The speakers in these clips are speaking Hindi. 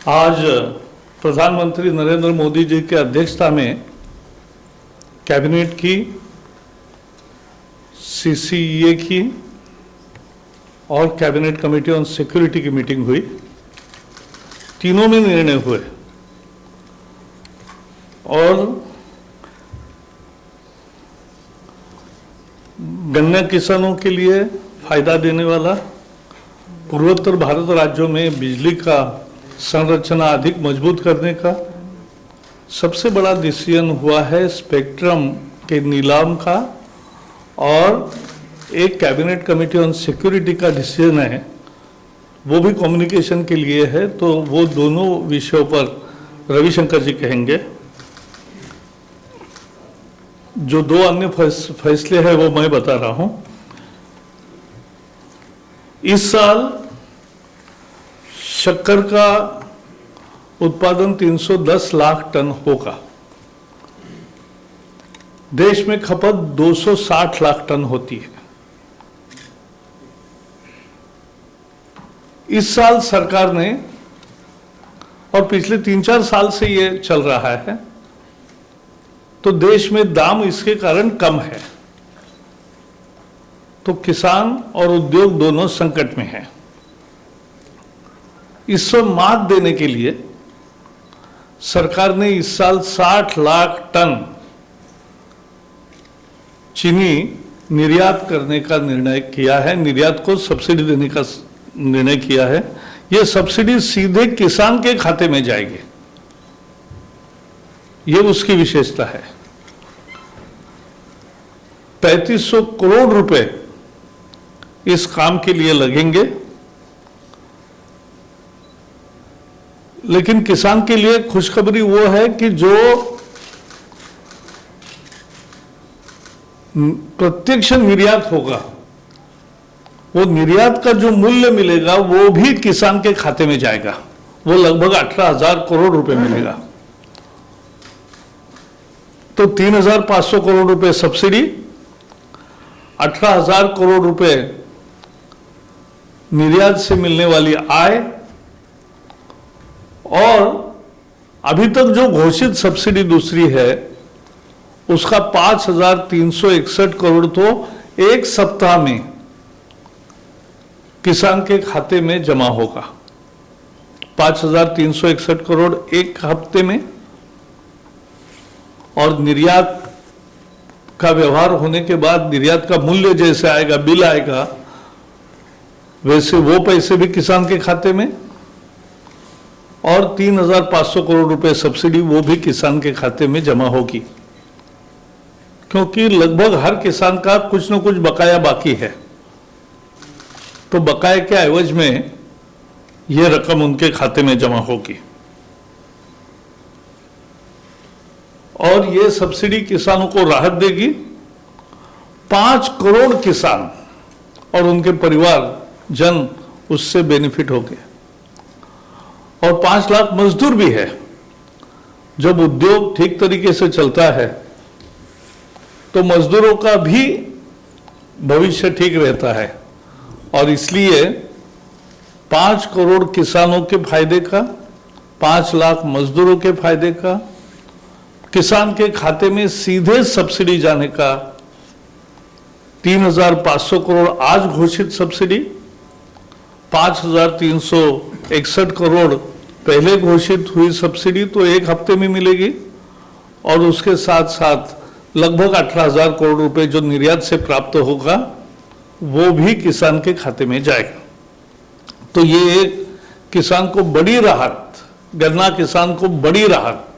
आज प्रधानमंत्री नरेंद्र मोदी जी की अध्यक्षता में कैबिनेट की, सीसीईए की और कैबिनेट कमेटी ऑन सिक्योरिटी की मीटिंग हुई। तीनों में निर्णय हुए और गन्ना किसानों के लिए फायदा देने वाला, पूर्वोत्तर भारत राज्यों में बिजली का संरचना अधिक मजबूत करने का सबसे बड़ा डिसीजन हुआ है स्पेक्ट्रम के नीलाम का, और एक कैबिनेट कमेटी ऑन सिक्योरिटी का डिसीजन है, वो भी कम्युनिकेशन के लिए है। तो वो दोनों विषयों पर रविशंकर जी कहेंगे। जो दो अन्य फैसले हैं वो मैं बता रहा हूं। इस साल शक्कर का उत्पादन 310 लाख टन होगा। देश में खपत 260 लाख टन होती है। इस साल सरकार ने, और पिछले 3-4 साल से ये चल रहा है, तो देश में दाम इसके कारण कम है, तो किसान और उद्योग दोनों संकट में हैं। इससे मात देने के लिए सरकार ने इस साल 60 लाख टन चीनी निर्यात करने का निर्णय किया है, निर्यात को सब्सिडी देने का निर्णय किया है। यह सब्सिडी सीधे किसान के खाते में जाएगी, यह उसकी विशेषता है। 3500 करोड़ रुपए इस काम के लिए लगेंगे, लेकिन किसान के लिए खुशखबरी वो है कि जो प्रत्यक्ष निर्यात होगा, वो निर्यात का जो मूल्य मिलेगा वो भी किसान के खाते में जाएगा। वो लगभग 18,000 करोड़ रुपए मिलेगा। तो 3,500 करोड़ रुपए सब्सिडी, 18,000 करोड़ रुपए निर्यात से मिलने वाली आय, और अभी तक जो घोषित सब्सिडी दूसरी है उसका 5,361 करोड़ तो एक सप्ताह में किसान के खाते में जमा होगा। 5,361 करोड़ एक हफ्ते में, और निर्यात का व्यवहार होने के बाद निर्यात का मूल्य जैसे आएगा, बिल आएगा, वैसे वो पैसे भी किसान के खाते में, और 3,500 करोड़ रुपए सब्सिडी वो भी किसान के खाते में जमा होगी। क्योंकि लगभग हर किसान का कुछ न कुछ बकाया बाकी है, तो बकाये के एवज में ये रकम उनके खाते में जमा होगी। और ये सब्सिडी किसानों को राहत देगी। 5 करोड़ किसान और उनके परिवार जन उससे बेनिफिट होंगे, और 5 लाख मजदूर भी है। जब उद्योग ठीक तरीके से चलता है तो मजदूरों का भी भविष्य ठीक रहता है, और इसलिए 5 करोड़ किसानों के फायदे का, 5 लाख मजदूरों के फायदे का, किसान के खाते में सीधे सब्सिडी जाने का 3,500 करोड़ आज घोषित सब्सिडी, 5,361 करोड़ पहले घोषित हुई सब्सिडी तो एक हफ्ते में मिलेगी, और उसके साथ साथ लगभग 18,000 करोड़ रुपए जो निर्यात से प्राप्त होगा वो भी किसान के खाते में जाएगा। तो ये एक किसान को बड़ी राहत, गन्ना किसान को बड़ी राहत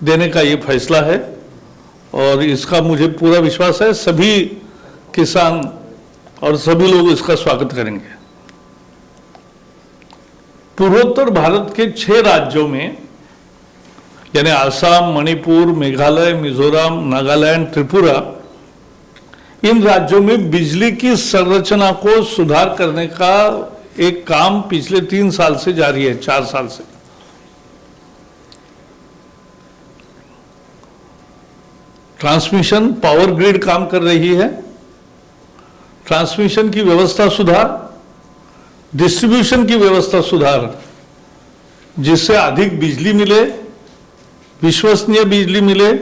देने का ये फैसला है, और इसका मुझे पूरा विश्वास है सभी किसान और सभी लोग इसका स्वागत करेंगे। पूर्वोत्तर भारत के 6 राज्यों में, यानी आसाम, मणिपुर, मेघालय, मिजोरम, नागालैंड, त्रिपुरा, इन राज्यों में बिजली की संरचना को सुधार करने का एक काम पिछले 3 साल से जारी है, 4 साल से। ट्रांसमिशन पावर ग्रिड काम कर रही है, ट्रांसमिशन की व्यवस्था सुधार, डिस्ट्रीब्यूशन की व्यवस्था सुधार, जिससे अधिक बिजली मिले, विश्वसनीय बिजली मिले,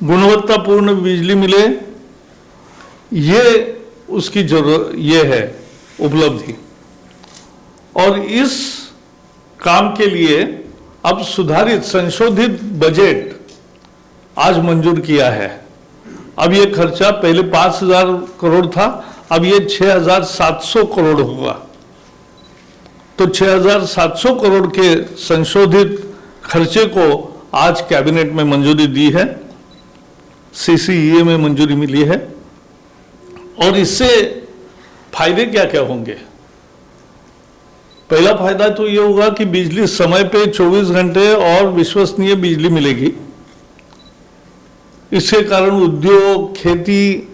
गुणवत्तापूर्ण बिजली मिले, ये उसकी जरूरत, ये है उपलब्धि। और इस काम के लिए अब सुधारित संशोधित बजट आज मंजूर किया है। अब ये खर्चा पहले 5,000 करोड़ था, अब ये 6,700 करोड़ होगा। तो 6,700 करोड़ के संशोधित खर्चे को आज कैबिनेट में मंजूरी दी है, सीसीईए में मंजूरी मिली है। और इससे फायदे क्या क्या होंगे? पहला फायदा तो ये होगा कि बिजली समय पे 24 घंटे और विश्वसनीय बिजली मिलेगी। इसके कारण उद्योग, खेती,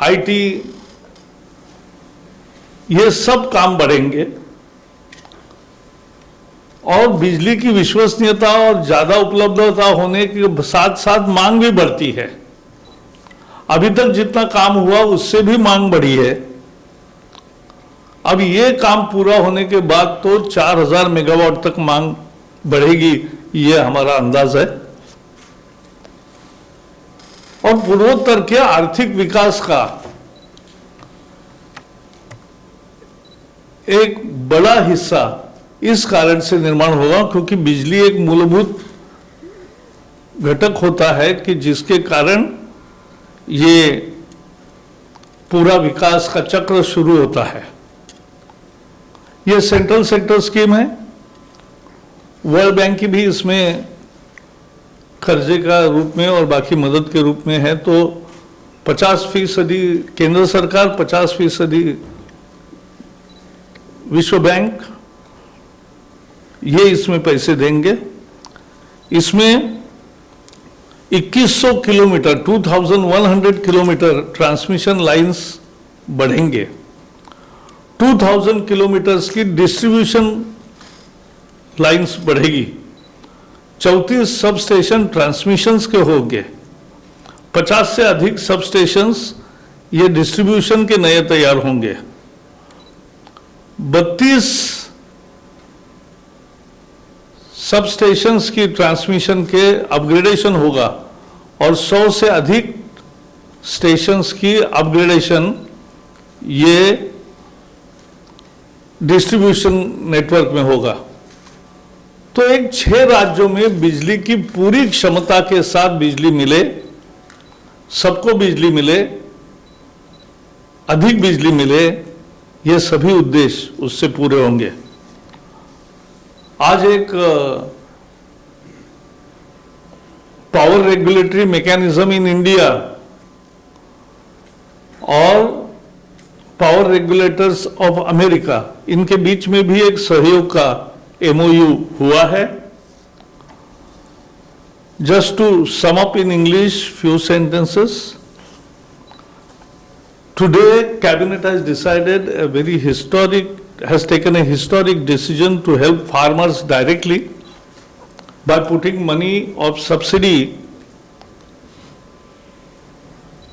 आईटी, ये सब काम बढ़ेंगे और बिजली की विश्वसनीयता और ज्यादा उपलब्धता होने के साथ साथ मांग भी बढ़ती है। अभी तक जितना काम हुआ उससे भी मांग बढ़ी है। अब ये काम पूरा होने के बाद तो 4,000 मेगावाट तक मांग बढ़ेगी, ये हमारा अंदाज है। और पूर्वोत्तर के आर्थिक विकास का एक बड़ा हिस्सा इस कारण से निर्माण होगा क्योंकि बिजली एक मूलभूत घटक होता है कि जिसके कारण ये पूरा विकास का चक्र शुरू होता है। ये सेंट्रल सेक्टर स्कीम है, वर्ल्ड बैंक की भी इसमें कर्जे का रूप में और बाकी मदद के रूप में है। तो 50% केंद्र सरकार, 50% विश्व बैंक, ये इसमें पैसे देंगे। इसमें 2100 किलोमीटर 2100 किलोमीटर ट्रांसमिशन लाइंस बढ़ेंगे। 2000 किलोमीटर्स की डिस्ट्रीब्यूशन लाइंस बढ़ेगी। 34 सब स्टेशन ट्रांसमिशंस के होंगे। 50 से अधिक सब स्टेशंस ये डिस्ट्रीब्यूशन के नए तैयार होंगे। 32 सब स्टेशंस की ट्रांसमिशन के अपग्रेडेशन होगा और 100 से अधिक स्टेशंस की अपग्रेडेशन ये डिस्ट्रीब्यूशन नेटवर्क में होगा। तो एक 6 राज्यों में बिजली की पूरी क्षमता के साथ बिजली मिले, सबको बिजली मिले, अधिक बिजली मिले, ये सभी उद्देश्य उससे पूरे होंगे। आज एक power regulatory mechanism in India और पावर रेगुलेटर्स ऑफ अमेरिका, इनके बीच में भी एक सहयोग का MOU हुआ है। Just to sum up in English few sentences, today Cabinet has decided a very historic, has taken a historic decision to help farmers directly by putting money of subsidy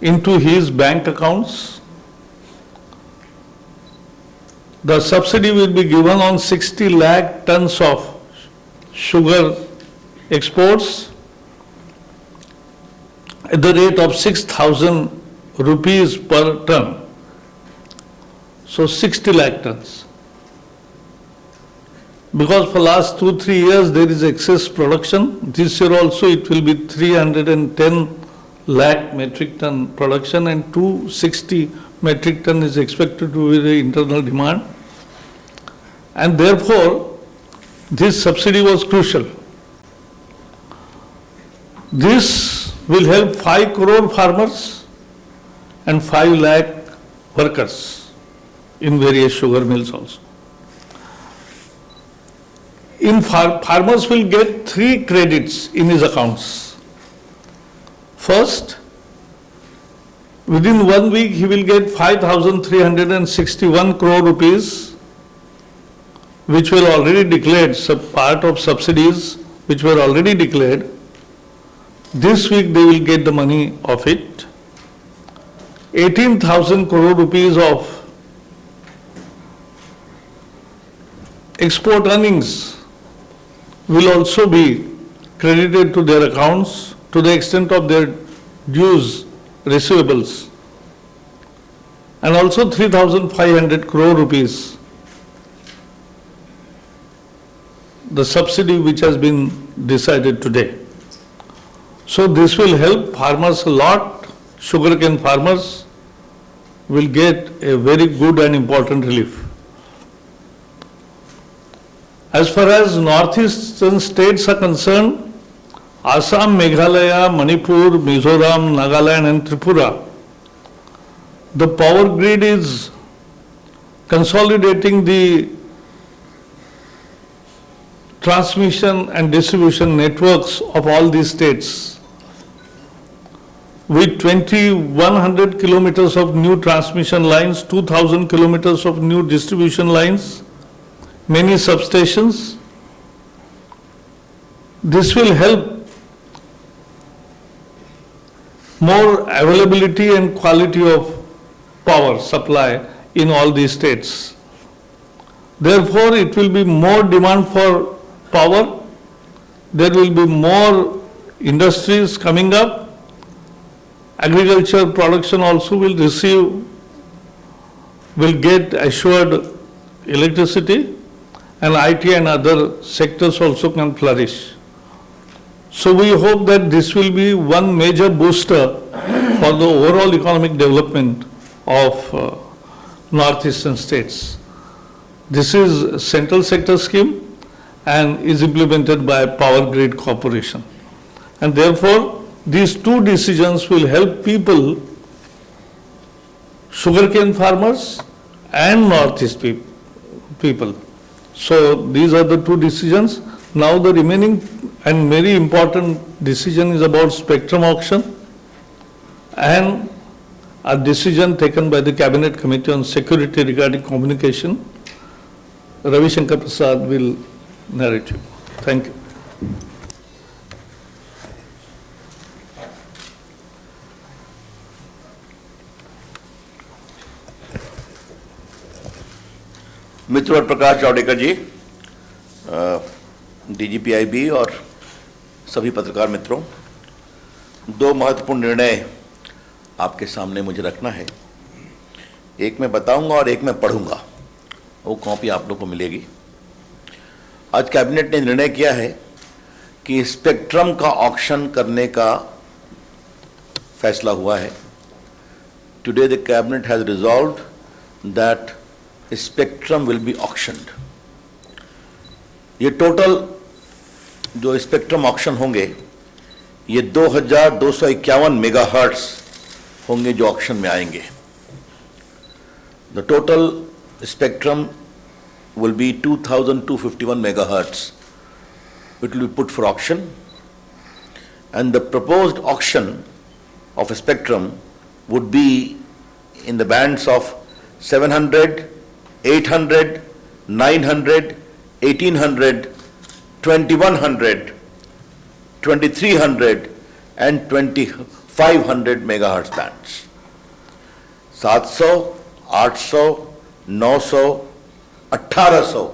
into his bank accounts. The subsidy will be given on 60 lakh tons of sugar exports at the rate of 6,000 rupees per ton. So 60 lakh tons. Because for last 2-3 years there is excess production. This year also it will be 310 lakh metric ton production and 260 metric ton is expected to be the internal demand. And therefore, this subsidy was crucial. This will help 5 crore farmers and 5 lakh workers in various sugar mills also. Farmers will get 3 credits in his accounts. First, within 1 week he will get 5,361 crore rupees, which were already declared, part of subsidies which were already declared. This week they will get the money of it. 18,000 crore rupees of export earnings will also be credited to their accounts to the extent of their dues receivables, and also 3,500 crore rupees, the subsidy which has been decided today. So this will help farmers a lot. Sugarcane farmers will get a very good and important relief. As far as northeastern states are concerned, Assam, Meghalaya, Manipur, Mizoram, Nagaland and Tripura, the power grid is consolidating the transmission and distribution networks of all these states with 2,100 kilometers of new transmission lines, 2,000 kilometers of new distribution lines, many substations. This will help more availability and quality of power supply in all these states. Therefore, it will be more demand for power, there will be more industries coming up, agriculture production also will get assured electricity, and IT and other sectors also can flourish. So we hope that this will be one major booster for the overall economic development of northeastern states. This is a central sector scheme and is implemented by Power Grid Corporation. And therefore, these two decisions will help people, sugarcane farmers and northeast people. So these are the two decisions. Now the remaining and very important decision is about spectrum auction and a decision taken by the Cabinet Committee on Security regarding communication. Ravi Shankar Prasad will narrate you. Thank you. Mitra Prakash Javadekar ji, DGPIB और सभी पत्रकार मित्रों, दो महत्वपूर्ण निर्णय आपके सामने मुझे रखना है। एक मैं बताऊंगा और एक मैं पढ़ूंगा, वो कॉपी आप लोग को मिलेगी। आज कैबिनेट ने निर्णय किया है कि स्पेक्ट्रम का ऑक्शन करने का फैसला हुआ है। Today the cabinet has resolved that spectrum will be auctioned. ये टोटल जो स्पेक्ट्रम ऑक्शन होंगे ये 2251 मेगाहर्ट्ज होंगे जो ऑक्शन में आएंगे। The total spectrum will be 2251 megahertz. It will be put for auction, and the proposed auction of a spectrum would be in the bands of 700, 800, 900, 1800, 2100, 2300 and 2500 megahertz bands. 700, 800, 900, 1800,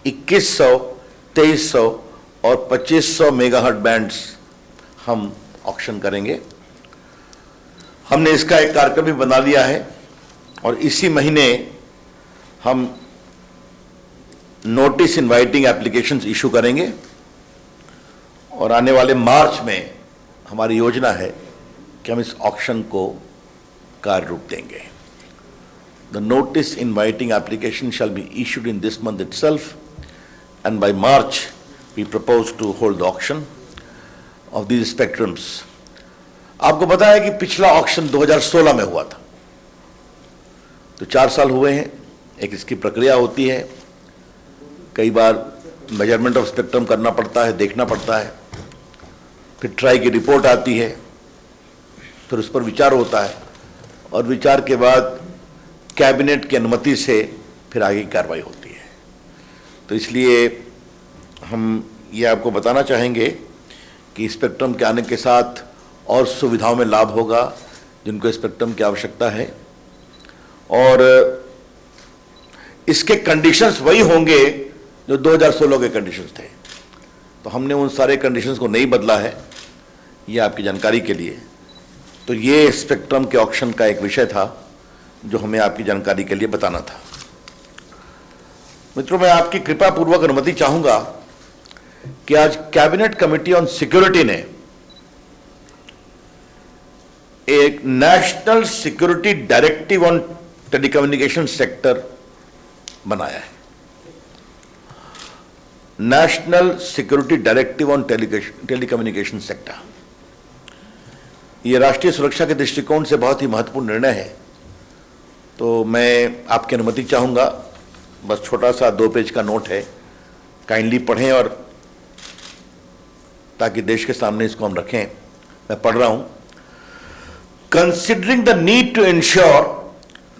2100, 2300 और 2500 मेगाहर्ट्ज बैंड्स हम ऑक्शन करेंगे। हमने इसका एक कार्यक्रम भी बना लिया है और इसी महीने हम नोटिस इनवाइटिंग एप्लीकेशंस इशू करेंगे और आने वाले मार्च में हमारी योजना है कि हम इस ऑक्शन को कार्य रूप देंगे। The notice inviting application shall be issued in this month itself, and by March we propose to hold the auction of these spectrums. आपको पता है कि पिछला ऑक्शन 2016 में हुआ था, तो 4 साल हुए हैं। एक इसकी प्रक्रिया होती है, कई बार मेजरमेंट ऑफ स्पेक्ट्रम करना पड़ता है, देखना पड़ता है, फिर ट्राई की रिपोर्ट आती है, फिर उस पर विचार होता है और विचार के बाद कैबिनेट की अनुमति से फिर आगे की कार्रवाई होती है। तो इसलिए हम ये आपको बताना चाहेंगे कि स्पेक्ट्रम के आने के साथ और सुविधाओं में लाभ होगा जिनको स्पेक्ट्रम की आवश्यकता है, और इसके कंडीशंस वही होंगे जो 2016 के कंडीशंस थे। तो हमने उन सारे कंडीशंस को नहीं बदला है, ये आपकी जानकारी के लिए। तो ये स्पेक्ट्रम के ऑक्शन का एक विषय था जो हमें आपकी जानकारी के लिए बताना था। मित्रों, मैं आपकी कृपा पूर्वक अनुमति चाहूंगा कि आज कैबिनेट कमेटी ऑन सिक्योरिटी ने एक national security directive on telecommunication sector बनाया है। National security directive on telecommunication sector, ये राष्ट्रीय सुरक्षा के दृष्टिकोण से बहुत ही महत्वपूर्ण निर्णय है। तो मैं आपकी अनुमति चाहूंगा, बस छोटा सा 2 पेज का नोट है, काइंडली पढ़ें और ताकि देश के सामने इसको हम रखें। मैं पढ़ रहा हूं। Considering the need to ensure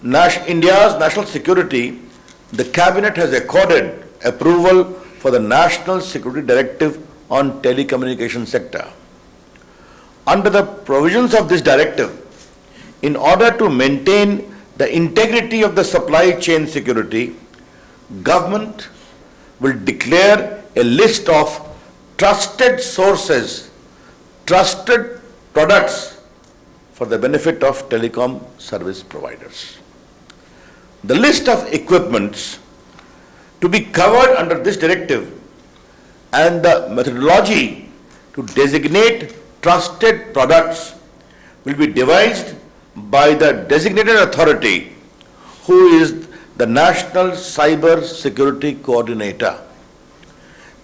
India's national security, the cabinet has accorded approval for the National Security Directive on Telecommunication sector. Under the provisions of this directive, in order to maintain the integrity of the supply chain security, government will declare a list of trusted sources, trusted products for the benefit of telecom service providers. The list of equipments to be covered under this directive and the methodology to designate trusted products will be devised by the designated authority who is the National Cyber Security Coordinator.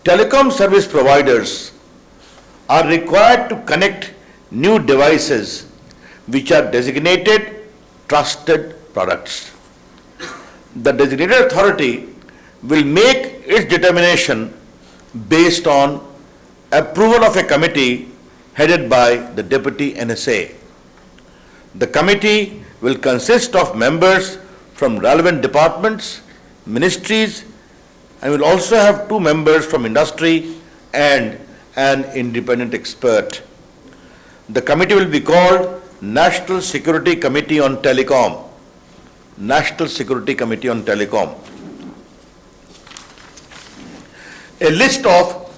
Telecom service providers are required to connect new devices which are designated trusted products. The designated authority will make its determination based on approval of a committee headed by the Deputy NSA. The committee will consist of members from relevant departments, ministries, and will also have 2 members from industry and an independent expert. The committee will be called National Security Committee on Telecom. National Security Committee on Telecom. A list of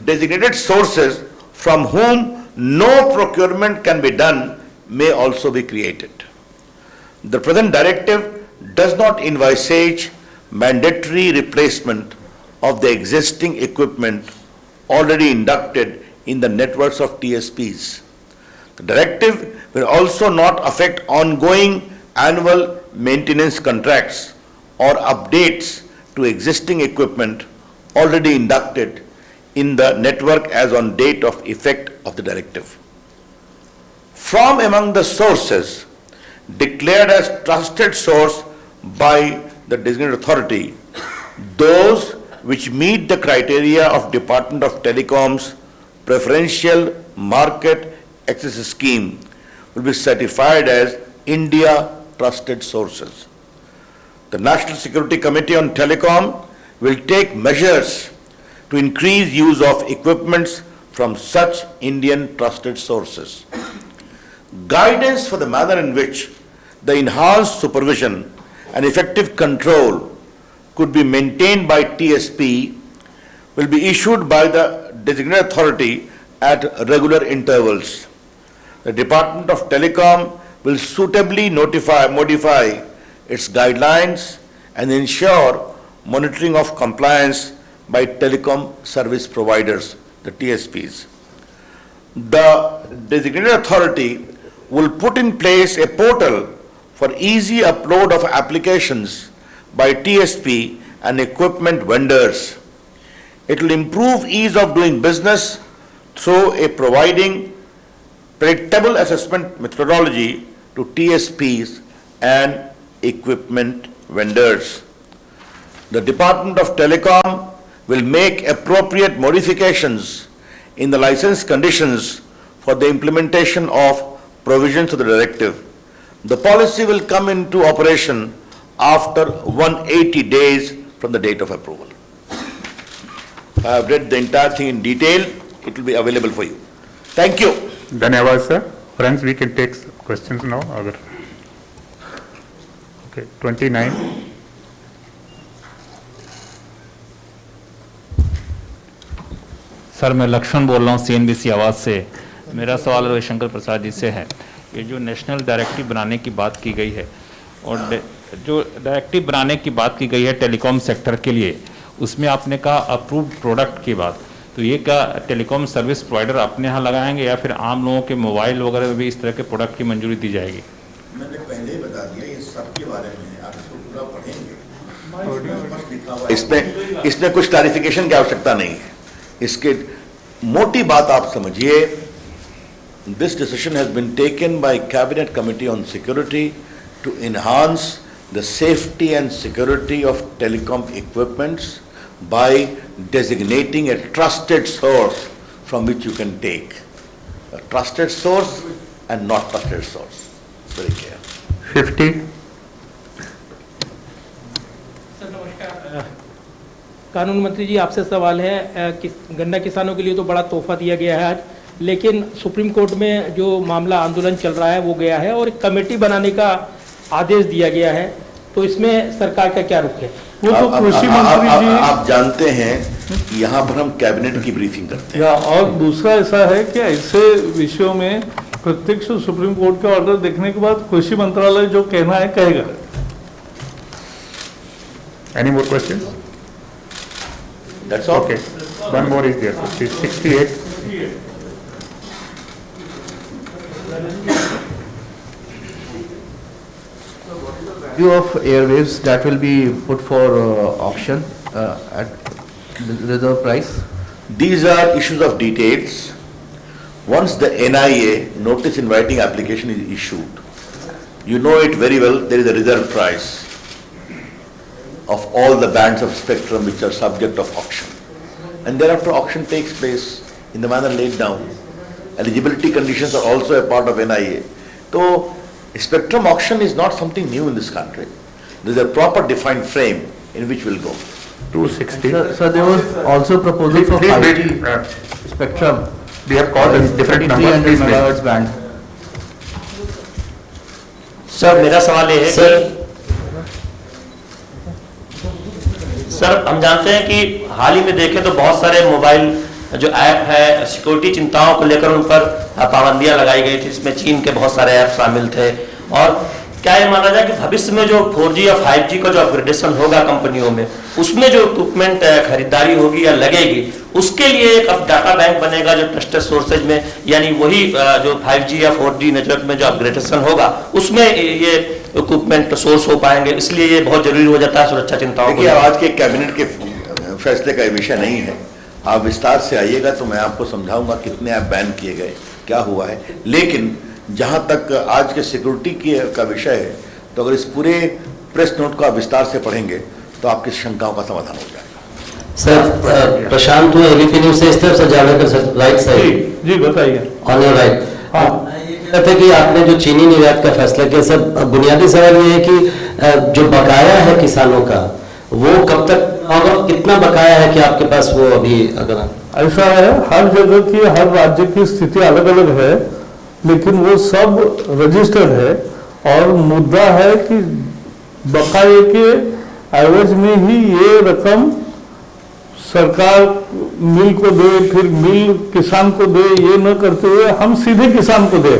designated sources from whom no procurement can be done may also be created. The present directive does not envisage mandatory replacement of the existing equipment already inducted in the networks of TSPs. The directive will also not affect ongoing annual maintenance contracts or updates to existing equipment already inducted in the network as on date of effect of the directive. From among the sources declared as trusted source by the designated authority, those which meet the criteria of Department of Telecom's preferential market access scheme will be certified as India trusted sources. The National Security Committee on Telecom will take measures to increase use of equipments from such Indian trusted sources. Guidance for the manner in which the enhanced supervision and effective control could be maintained by TSP will be issued by the designated authority at regular intervals. The Department of Telecom will suitably modify its guidelines and ensure monitoring of compliance by telecom service providers, the TSPs. The designated authority will put in place a portal for easy upload of applications by TSP and equipment vendors. It will improve ease of doing business through a providing predictable assessment methodology to TSPs and equipment vendors. The Department of Telecom will make appropriate modifications in the license conditions for the implementation of provisions of the directive. The policy will come into operation after 180 days from the date of approval. I have read the entire thing in detail. It will be available for you. Thank you. धन्यवाद sir. Friends, we can take questions now. अगर okay, 29. सर मैं लक्ष्मण बोल रहा हूँ CNBC आवाज़ से। मेरा सवाल रविशंकर प्रसाद जी से है। ये जो नेशनल डायरेक्टिव बनाने की बात की गई है और जो डायरेक्टिव बनाने की बात की गई है टेलीकॉम सेक्टर के लिए, उसमें आपने कहा अप्रूव्ड प्रोडक्ट की बात, तो ये क्या टेलीकॉम सर्विस प्रोवाइडर अपने यहाँ लगाएंगे या फिर आम लोगों के मोबाइल वगैरह में भी इस तरह के प्रोडक्ट की मंजूरी दी जाएगी? मैंने पहले ही बता दिया, ये सब के बारे में है, आप इसको पूरा पढ़ेंगे। इसमें कुछ क्लैरिफिकेशन की आवश्यकता नहीं है। इसके मोटी बात आप समझिए, this decision has been taken by cabinet committee on security to enhance the safety and security of telecom equipments by designating a trusted source from which you can take. A trusted source and not trusted source. Very clear. 50. Sir नमस्कार। कानून मंत्री जी आपसे सवाल है कि गन्ना किसानों के लिए तो बड़ा तोहफा दिया गया है आज, लेकिन सुप्रीम कोर्ट में जो मामला आंदोलन चल रहा है वो गया है और एक कमेटी बनाने का आदेश दिया गया है, तो इसमें सरकार का क्या रुख है? वो तो कृषि मंत्री जी आप जानते हैं कि यहाँ पर हम कैबिनेट की ब्रीफिंग करते हैं। और दूसरा ऐसा है कि ऐसे विषयों में प्रत्यक्ष सुप्रीम कोर्ट का ऑर्डर देखने के बाद कृषि मंत्रालय जो कहना है कहेगा। Any more questions? That's all. Okay. One more is there. 68. Value of airwaves that will be put for auction at the reserve price? These are issues of details. Once the NIA notice inviting application is issued, you know it very well, there is a reserve price of all the bands of spectrum which are subject of auction. And thereafter auction takes place in the manner laid down. Eligibility conditions are also a part of NIA. So spectrum auction is not something new in this country. There is a proper defined frame in which we'll go. 260. So there was also proposal for 5G spectrum. We have called a different number. 300 Please wait. megahertz band. Sir मेरा सवाल ये है कि सर हम जानते हैं कि हाल ही में देखें तो बहुत सारे मोबाइल जो ऐप है सिक्योरिटी चिंताओं को लेकर उन पर पाबंदियां लगाई गई थी, इसमें चीन के बहुत सारे ऐप शामिल थे। और क्या ये माना जाए कि भविष्य में जो 4G या 5G का जो अपग्रेडेशन होगा कंपनियों में, उसमें जो इक्विपमेंट खरीदारी होगी या लगेगी, उसके लिए एक अब डाटा बैंक बनेगा जो ट्रस्टेड सोर्सेज में, यानी वही जो 5G या 4G नेटवर्क में जो अपग्रेडेशन होगा उसमें ये इक्विपमेंट सोर्स हो पाएंगे, इसलिए ये बहुत जरूरी हो जाता है सुरक्षा चिंताओं को। आज के कैबिनेट के फैसले का विषय नहीं है, आप विस्तार से आइएगा तो मैं आपको समझाऊंगा कितने ऐप बैन किए गए, क्या हुआ है। लेकिन जहां तक आज के सिक्योरिटी का विषय है, तो अगर इस पूरे प्रेस नोट को आप विस्तार से पढ़ेंगे तो आपकी शंकाओं का समाधान हो जाएगा। सर प्रशांत हूँ एबीपी न्यूज से, इस तरफ से जावेडकर सर, राइट साइड। जी बताइए। On your right. ये कह रहे थे कि आपने जो चीनी निर्यात का फैसला किया, सर बुनियादी सवाल ये है कि जो बकाया है किसानों का वो कब तक होगा, कितना बकाया है कि आपके पास वो अभी? अगर ऐसा है, हर जगह की हर राज्य की स्थिति अलग अलग है, लेकिन वो सब रजिस्टर्ड है और मुद्दा है कि बकाये के एवज में ही ये रकम सरकार मिल को दे, फिर मिल किसान को दे, ये न करते हुए हम सीधे किसान को दे,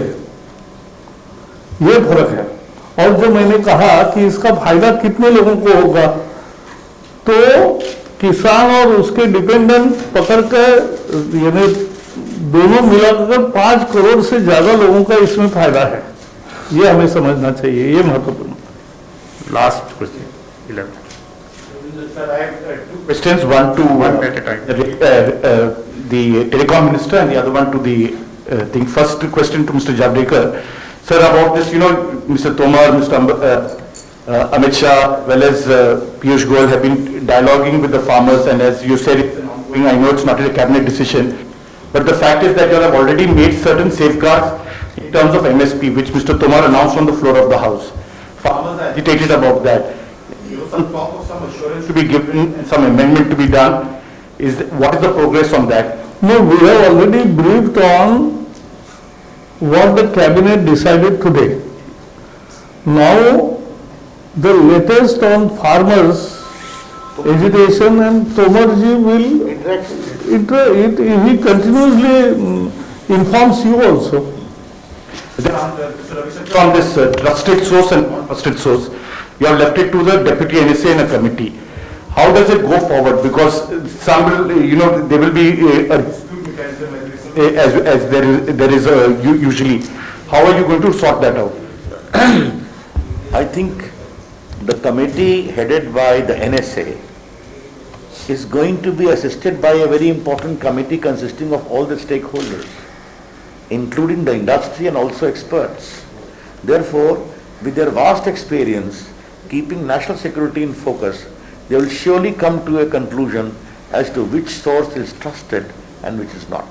ये फर्क है। और जो मैंने कहा कि इसका फायदा कितने लोगों को होगा, तो किसान और उसके डिपेंडेंट पकड़कर यानी दोनों मिलाकर 5 करोड़ से ज्यादा लोगों का इसमें फायदा है, ये हमें समझना चाहिए, ये महत्वपूर्ण। Last question. 11. Sir, I have two questions, one to One at a time. the telecom minister and the other one to the thing. First question to Mr. Javadekar. Sir, about this, Mr. Tomar, Mr. Amit Shah, well as Piyush Goyal have been dialoguing with the farmers, and as you said, it's an ongoing, I know it's not a cabinet decision, but the fact is that you have already made certain safeguards in terms of MSP, which Mr. Tomar announced on the floor of the House. Farmers are agitated about that. Some talk of some assurance to be given and some amendment to be done. What is the progress on that? No, we have already briefed on what the cabinet decided today. Now, the latest on farmers agitation, and Tomarji will he continuously informs you also. On this trusted source and non-trusted source, you have left it to the deputy NSA in a committee. How does it go forward? Because some will, you know, there will be a dispute mechanism as there is usually. How are you going to sort that out? I think the committee headed by the NSA is going to be assisted by a very important committee consisting of all the stakeholders, including the industry and also experts. Therefore, with their vast experience, keeping national security in focus, they will surely come to a conclusion as to which source is trusted and which is not.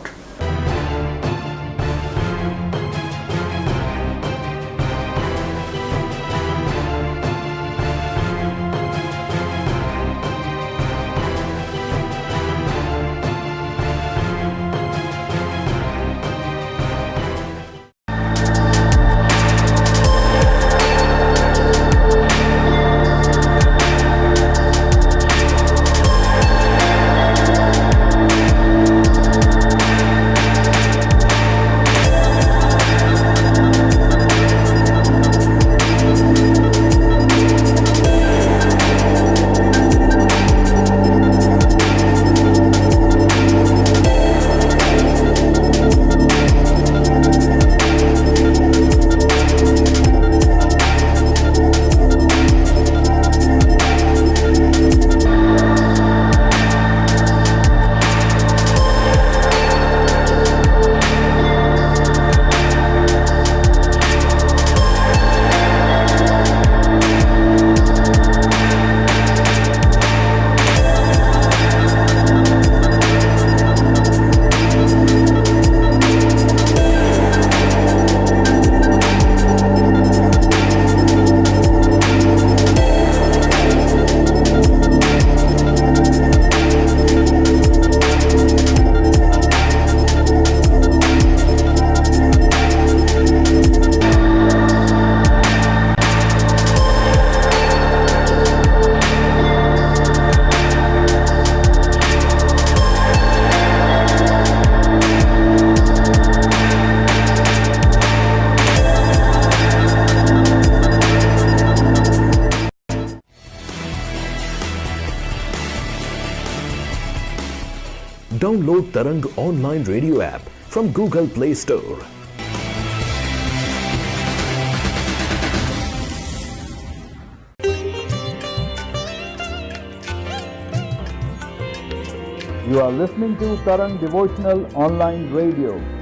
Download Tarang online radio app from Google Play Store. You are listening to Tarang Devotional Online Radio.